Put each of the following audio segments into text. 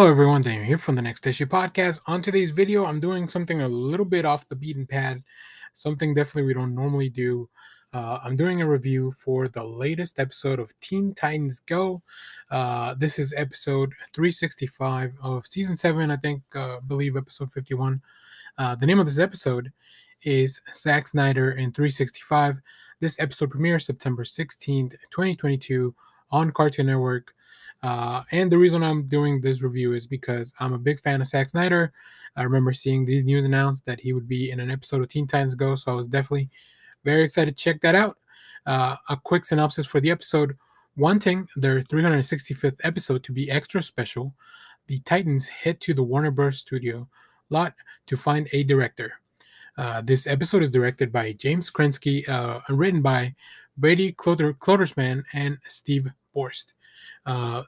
Hello everyone, Daniel here from the Next Issue Podcast. On today's video, I'm doing something a little bit off the beaten path, something definitely we don't normally do. I'm doing a review for the latest episode of Teen Titans Go. This is episode 365 of season 7, I think, believe episode 51. The name of this episode is Zack Snyder in 365. This episode premieres September 16th, 2022 on Cartoon Network. And the reason I'm doing this review is because I'm a big fan of Zack Snyder. I remember seeing these news announced that he would be in an episode of Teen Titans Go, so I was definitely very excited to check that out. A quick synopsis for the episode. Wanting their 365th episode to be extra special, the Titans head to the Warner Bros. Studio lot to find a director. This episode is directed by James Krensky and written by Brady Clotersman and Steve Borst.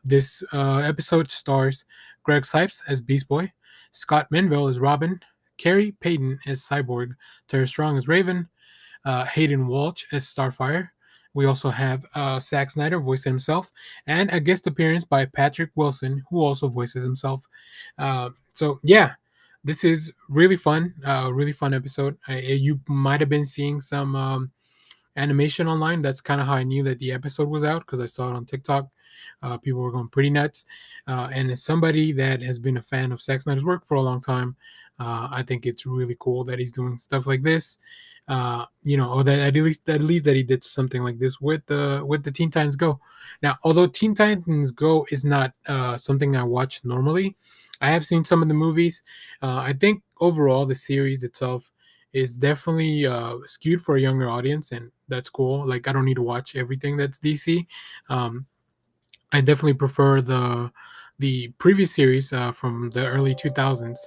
This episode stars Greg Sipes as Beast Boy, Scott Menville as Robin, Carrie Payton as Cyborg, Tara Strong as Raven, Hayden Walsh as Starfire. We also have Zack Snyder voicing himself, and a guest appearance by Patrick Wilson, who also voices himself. So this is really fun, really fun episode. You might have been seeing some animation online. That's kind of how I knew that the episode was out because I saw it on TikTok. People were going pretty nuts. And as somebody that has been a fan of Zack Snyder's work for a long time, I think it's really cool that he's doing stuff like this. Or that at least that he did something like this with the Teen Titans Go. Now, although Teen Titans Go is not something I watch normally, I have seen some of the movies. I think overall the series itself is definitely skewed for a younger audience, and that's cool. Like, I don't need to watch everything that's DC. I definitely prefer the previous series from the early 2000s.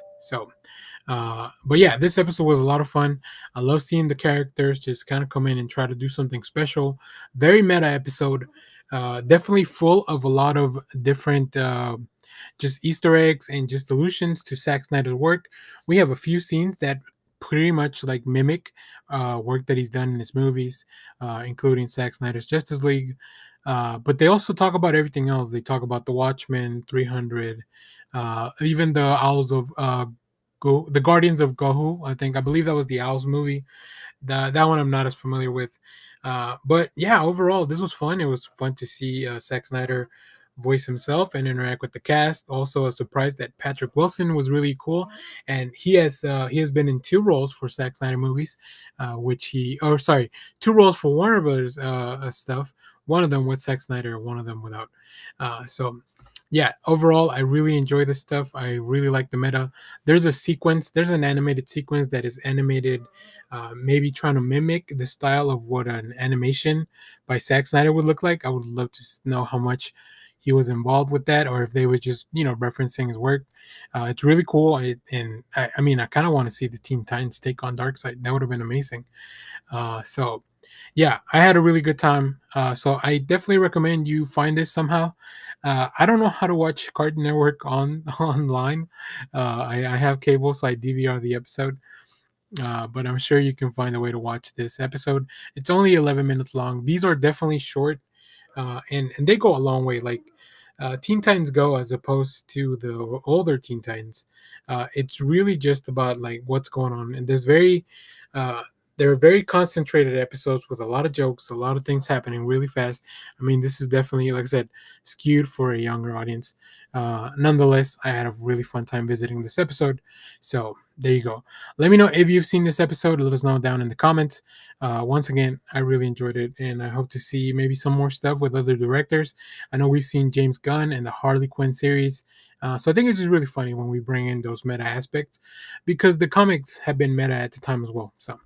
But yeah, this episode was a lot of fun. I love seeing the characters just kind of come in and try to do something special. Very meta episode. Definitely full of a lot of different just Easter eggs and just allusions to Zack Snyder's work. We have a few scenes that pretty much like mimic work that he's done in his movies, including Zack Snyder's Justice League. But they also talk about everything else. They talk about the Watchmen, 300, even the Owls of the Guardians of Gohu. I believe that was the Owls movie. That one I'm not as familiar with. But yeah, overall, this was fun. It was fun to see Zack Snyder voice himself and interact with the cast. Also, a surprise that Patrick Wilson was really cool, and he has been in two roles for Zack Snyder movies, two roles for Warner Brothers stuff. One of them with Zack Snyder, one of them without. Yeah, overall, I really enjoy this stuff. I really like the meta. There's an animated sequence that is animated, maybe trying to mimic the style of what an animation by Zack Snyder would look like. I would love to know how much he was involved with that, or if they were just referencing his work. It's really cool, I mean, I kind of want to see the Teen Titans take on Darkseid. That would have been amazing. So yeah, I had a really good time. So I definitely recommend you find this somehow. I don't know how to watch Cartoon Network on online. I have cable, so I DVR the episode. But I'm sure you can find a way to watch this episode. It's only 11 minutes long. These are definitely short, and they go a long way. Like Teen Titans Go, as opposed to the older Teen Titans, it's really just about like what's going on, and uh, there are very concentrated episodes with a lot of jokes, a lot of things happening really fast. I mean, this is definitely, like I said, skewed for a younger audience. Nonetheless, I had a really fun time visiting this episode. So there you go. Let me know if you've seen this episode. Let us know down in the comments. Once again, I really enjoyed it, and I hope to see maybe some more stuff with other directors. I know we've seen James Gunn and the Harley Quinn series. So I think it's just really funny when we bring in those meta aspects, because the comics have been meta at the time as well. So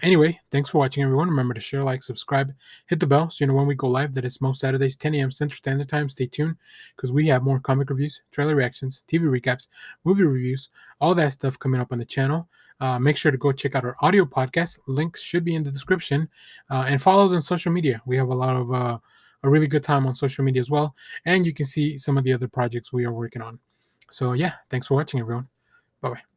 anyway, thanks for watching, everyone. Remember to share, like, subscribe, hit the bell so you know when we go live. That is most Saturdays, 10 a.m. Central Standard Time. Stay tuned because we have more comic reviews, trailer reactions, TV recaps, movie reviews, all that stuff coming up on the channel. Make sure to go check out our audio podcast. Links should be in the description. And follow us on social media. We have a lot of a really good time on social media as well. And you can see some of the other projects we are working on. So yeah, thanks for watching, everyone. Bye-bye.